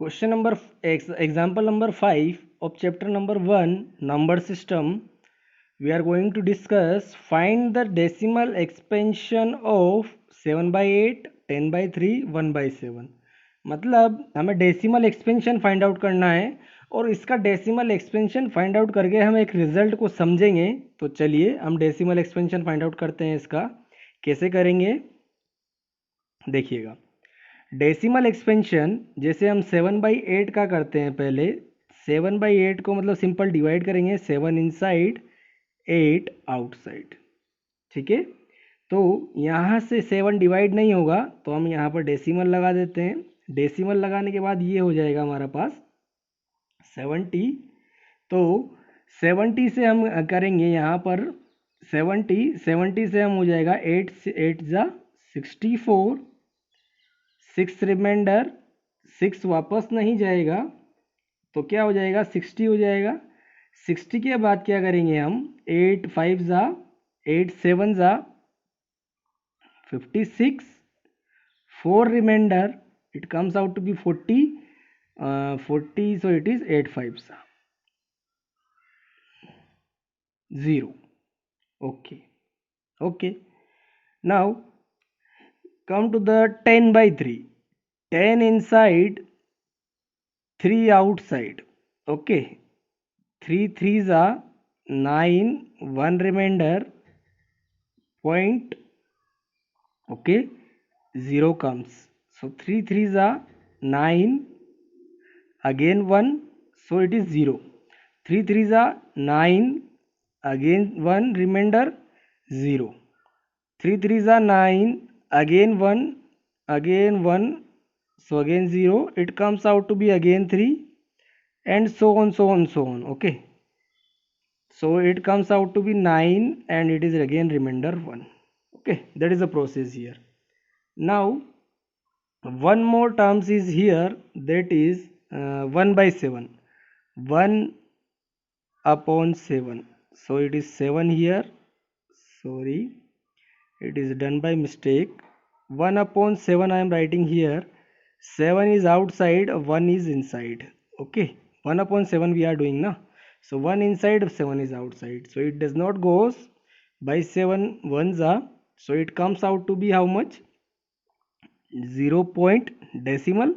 Question number example number 5 of chapter number 1 number system. We are going to discuss find the decimal expansion of 7 by 8, 10 by 3, 1 by 7. मतलब हमें decimal expansion find out करना है और इसका decimal expansion find out करके हम एक result को समझेंगे। तो चलिए हम डेसिमल एक्सपेंशन फाइंड आउट करते हैं। इसका कैसे करेंगे देखिएगा। डेसिमल एक्सपेंशन जैसे हम 7/8 का करते हैं। पहले 7/8 को मतलब सिंपल डिवाइड करेंगे, 7 इनसाइड 8 आउटसाइड। ठीक है, तो यहाँ से 7 डिवाइड नहीं होगा तो हम यहाँ पर डेसिमल लगा देते हैं। डेसिमल लगाने के बाद ये हो जाएगा हमारा पास 70। तो 70 से हम करेंगे यहाँ पर 70 से हम हो जाएगा 8 से 8 जा 64, 6 रिमाइंडर, 6 वापस नहीं जाएगा तो क्या हो जाएगा 60 हो जाएगा। 60 के बाद क्या करेंगे हम 8 5 जा 8 7 जा 56, 4 reminder, it comes out to be 40, 40 so it is 8 5 जा 0. Okay, now come to the 10 by 3, 10 inside 3 outside. Okay, 3 3s are 9, 1 remainder point. Okay, 0 comes, so 3 3s are 9, again 1, so it is 0. 3 3s are 9, again 1 remainder 0. 3 3s are 9, again 1, again 1, so again 0. It comes out to be again 3 and so on. Okay, so it comes out to be 9 and it is again remainder 1. Okay, that is the process here. Now one more terms is here, that is 1 by 7, 1 upon 7. So it is 7 here, sorry, it is done by mistake. 1 upon 7 I am writing here. 7 is outside, 1 is inside. Okay, 1 upon 7 we are doing now. So 1 inside, 7 is outside, so it does not goes by 7 ones are, so it comes out to be how much 0 point decimal,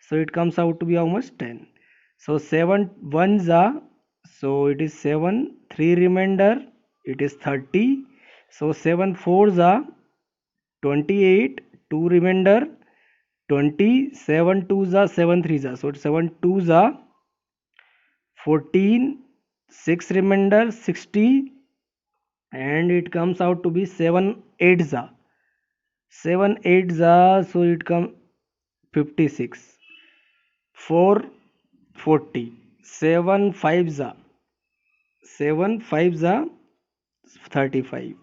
so it comes out to be how much 10. So 7 ones are, so it is 7, 3 remainder, it is 30. So 7 fours are 28, 2 remainder 20, 7 twos are 7 threes are, so 7 twos are 14, 6 remainder 60 and it comes out to be 7 8s are 7 8s are, so it comes 56, 4 40, 7 5s are 7 5s are 35,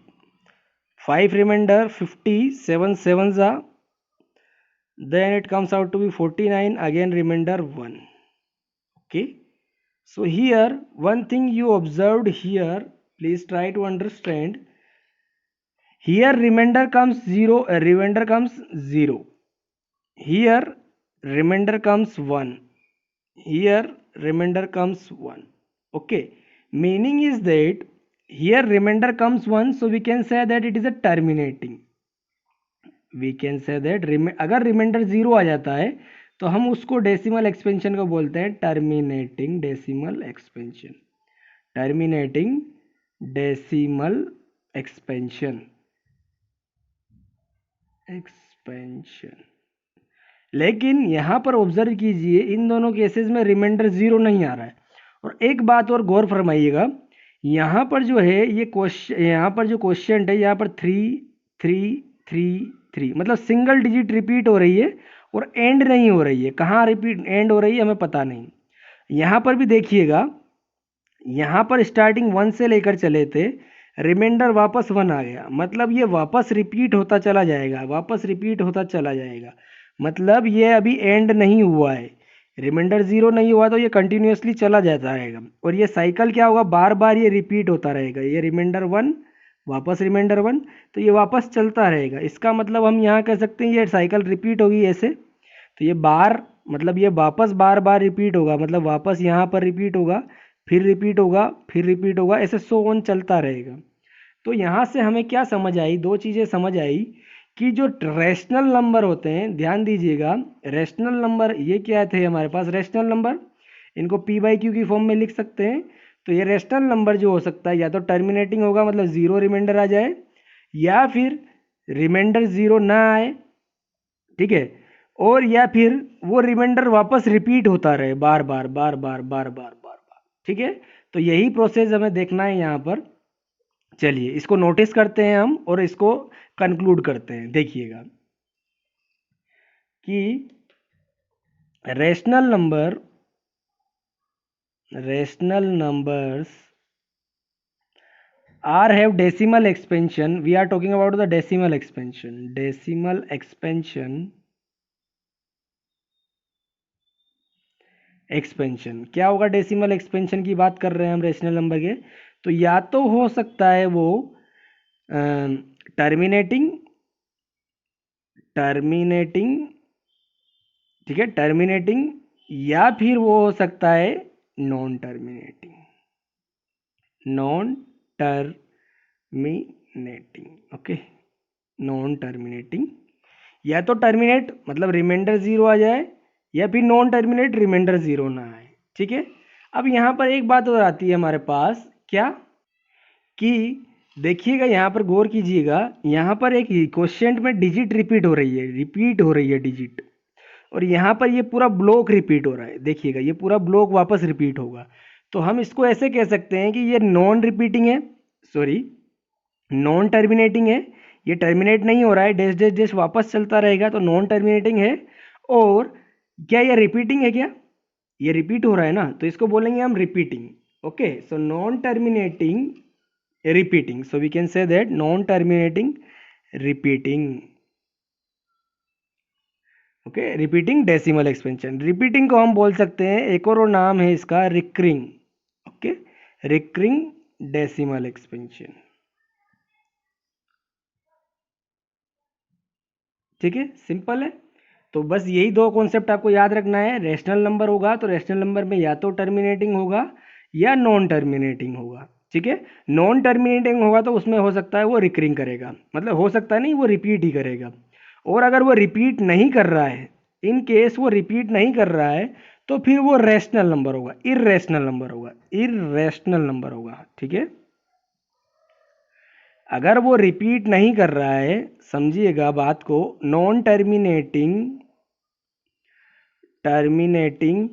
5 remainder 50, 7 7s are, then it comes out to be 49, again remainder 1. Okay, so here one thing you observed here, please try to understand. Here remainder comes 0, remainder comes 0, here remainder comes 1, here remainder comes 1. Okay, meaning is that here remainder comes 1, so we can say that it is a terminating. We can say that अगर reminder 0 आ जाता है तो हम उसको decimal expansion को बोलते हैं terminating decimal expansion, terminating decimal expansion. लेकिन यहाँ पर ऑब्जर्व कीजिए इन दोनों केसेस में रिमाइंडर 0 नहीं आ रहा है। और एक बात और गौर फरमाइएगा, यहाँ पर जो है ये क्वेश्चन, यहाँ पर जो क्वेश्चन है यहाँ पर 3 3 3 3 मतलब सिंगल डिजिट रिपीट हो रही है और एंड नहीं हो रही है। कहाँ रिपीट एंड हो रही है हमें पता नहीं। यहाँ पर भी देखिएगा, यहाँ पर स्टार्टिंग 1 से लेकर चले थे, रिमाइंडर वापस 1 आ गया, मतलब ये वापस रिपीट होता चला जाएगा, वापस रिपीट होता चला जाएगा। मतलब ये अभी एंड नहीं हुआ है, रिमाइंडर 0 नहीं हुआ तो ये कंटिन्यूसली चला जाता रहेगा और ये साइकिल क्या होगा, बार बार ये रिपीट होता रहेगा। ये रिमाइंडर 1 वापस रिमाइंडर 1, तो ये वापस चलता रहेगा। इसका मतलब हम यहाँ कह सकते हैं ये साइकिल रिपीट होगी ऐसे, तो ये बार मतलब ये वापस बार बार रिपीट होगा, मतलब वापस यहाँ पर रिपीट होगा, फिर रिपीट होगा, फिर रिपीट होगा, ऐसे सो ऑन चलता रहेगा। तो यहाँ से हमें क्या समझ आई, दो चीज़ें समझ आई कि जो रेशनल नंबर होते हैं, ध्यान दीजिएगा, रेशनल नंबर ये क्या थे हमारे पास, रेशनल नंबर, इनको पी बाई क्यू की फॉर्म में लिख सकते हैं। तो ये रेशनल नंबर जो हो सकता है या तो टर्मिनेटिंग होगा, मतलब ज़ीरो रिमाइंडर आ जाए, या फिर रिमाइंडर ज़ीरो ना आए, ठीक है, और या फिर वो रिमाइंडर वापस रिपीट होता रहे बार बार बार बार बार बार बार बार, ठीक है। तो यही प्रोसेस हमें देखना है यहाँ पर। चलिए इसको नोटिस करते हैं हम और इसको कंक्लूड करते हैं। देखिएगा कि rational numbers are have decimal expansion. We are talking about the decimal expansion क्या होगा, डेसिमल एक्सपेंशन की बात कर रहे हैं हम रेशनल नंबर के। तो या तो हो सकता है वो टर्मिनेटिंग टर्मिनेटिंग ठीक है, टर्मिनेटिंग, या फिर वो हो सकता है non terminating, non terminating, okay, non terminating. या तो टर्मिनेट मतलब रिमाइंडर ज़ीरो आ जाए, या फिर नॉन टर्मिनेट रिमाइंडर ज़ीरो ना आए, ठीक है। अब यहाँ पर एक बात और आती है हमारे पास, क्या कि देखिएगा, यहाँ पर गौर कीजिएगा, यहाँ पर एक क्वेश्चन में डिजिट रिपीट हो रही है डिजिट, और यहाँ पर ये पूरा ब्लॉक रिपीट हो रहा है। देखिएगा ये पूरा ब्लॉक वापस रिपीट होगा। तो हम इसको ऐसे कह सकते हैं कि ये नॉन रिपीटिंग है, सॉरी नॉन टर्मिनेटिंग है, ये टर्मिनेट नहीं हो रहा है, डैश डैश डैश वापस चलता रहेगा, तो नॉन टर्मिनेटिंग है। और क्या ये रिपीटिंग है, क्या ये रिपीट हो रहा है ना, तो इसको बोलेंगे हम repeating. Okay, so non terminating repeating, so we can say that non terminating repeating. Okay, repeating decimal expansion, repeating को हम बोल सकते हैं, एक और नाम है इसका recurring. Okay, recurring decimal expansion, ठीक है, सिंपल है। तो बस यही दो कॉन्सेप्ट आपको याद रखना है। रेशनल नंबर होगा तो रेशनल नंबर में या तो टर्मिनेटिंग होगा या नॉन टर्मिनेटिंग होगा, ठीक है। नॉन टर्मिनेटिंग होगा तो उसमें हो सकता है वो रिकरिंग करेगा, मतलब हो सकता है नहीं, वो रिपीट ही करेगा। और अगर वो रिपीट नहीं कर रहा है, इन केस वो रिपीट नहीं कर रहा है, तो फिर वो रेशनल नंबर होगा, इर्रेशनल नंबर होगा, इर्रेशनल नंबर होगा, ठीक है। अगर वो रिपीट नहीं कर रहा है, समझिएगा बात को, नॉन टर्मिनेटिंग टर्मिनेटिंग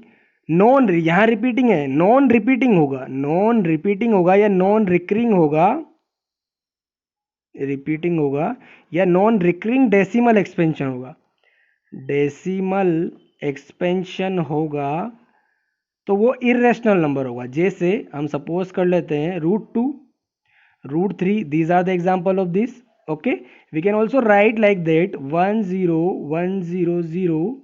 नॉन, यहाँ रिपीटिंग है, नॉन रिपीटिंग होगा, नॉन रिपीटिंग होगा या नॉन रिकरिंग होगा, रिपीटिंग होगा या नॉन रिकरिंग डेसिमल एक्सपेंशन होगा, डेसिमल एक्सपेंशन होगा, तो वो इरेशनल नंबर होगा। जैसे हम सपोज कर लेते हैं √2, √3, these are the example of this। okay, we can also write like that 1 0 1 0 0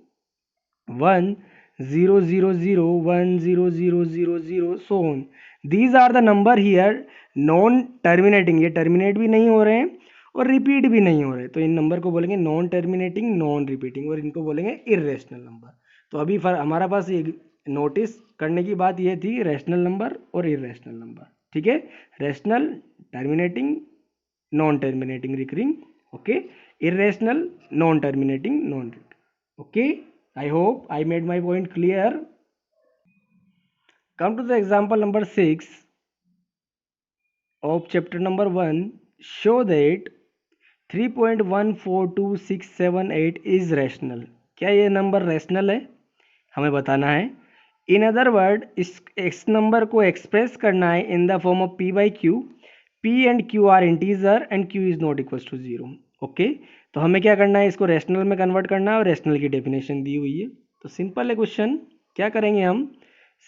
1 0 0 0 1 0 0 0 0 so on। these are the number here non terminating, ये टर्मिनेट भी नहीं हो रहे हैं और रिपीट भी नहीं हो रहे, तो इन नंबर को बोलेंगे नॉन टर्मिनेटिंग, नॉन रिपीटिंग, और इनको बोलेंगे इरेशनल नंबर। तो अभी हमारा पास ये नोटिस करने की बात ये थी, रैशनल नंबर और इरेशनल नंबर, ठीक है। Rational terminating, non terminating recurring, okay, irrational non terminating non recurring, okay. I hope I made my point clear. Come to the example number 6 of chapter number 1. Show that 3.142678 is rational। क्या ये number rational है, हमें बताना है। In other word, इस number को express करना है in the form of p by q. p and q are integer and q is not equal to zero. Okay, तो हमें क्या करना है, इसको रैशनल में कन्वर्ट करना है, और रैशनल की डेफिनेशन दी हुई है। तो सिंपल है क्वेश्चन, क्या करेंगे हम,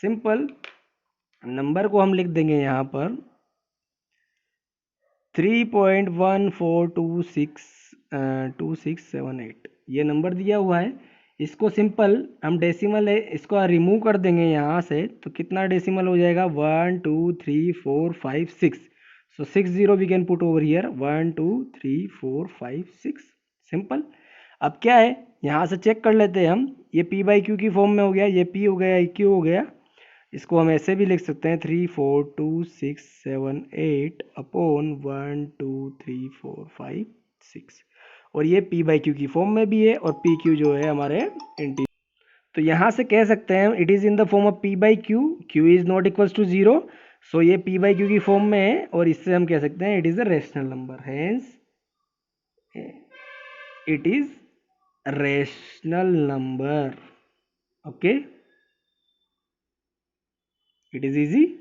सिंपल नंबर को हम लिख देंगे यहाँ पर 3.142628 ये नंबर दिया हुआ है। इसको सिंपल हम डेसिमल है, इसको रिमूव कर देंगे यहाँ से, तो कितना डेसिमल हो जाएगा, 1 2 3 4 5 6। So 6 0 we can put over here, 1 2 3 4 5 6, simple. अब क्या है, यहाँ से चेक कर लेते हैं हम, ये p बाई क्यू की फॉर्म में हो गया, ये p हो गया, ये q हो गया। इसको हम ऐसे भी लिख सकते हैं 3 4 2 6 7 8 अपॉन 1 2 3 4 5 6, और ये p बाई क्यू की फॉर्म में भी है, और पी क्यू जो है हमारे इंटीजर। तो यहाँ से कह सकते हैं it is in the form of p by q, q is not equals to 0, so ये p बाई क्यू की फॉर्म में है, और इससे हम कह सकते हैं it is a rational number, hence it is rational number. Okay, it is easy.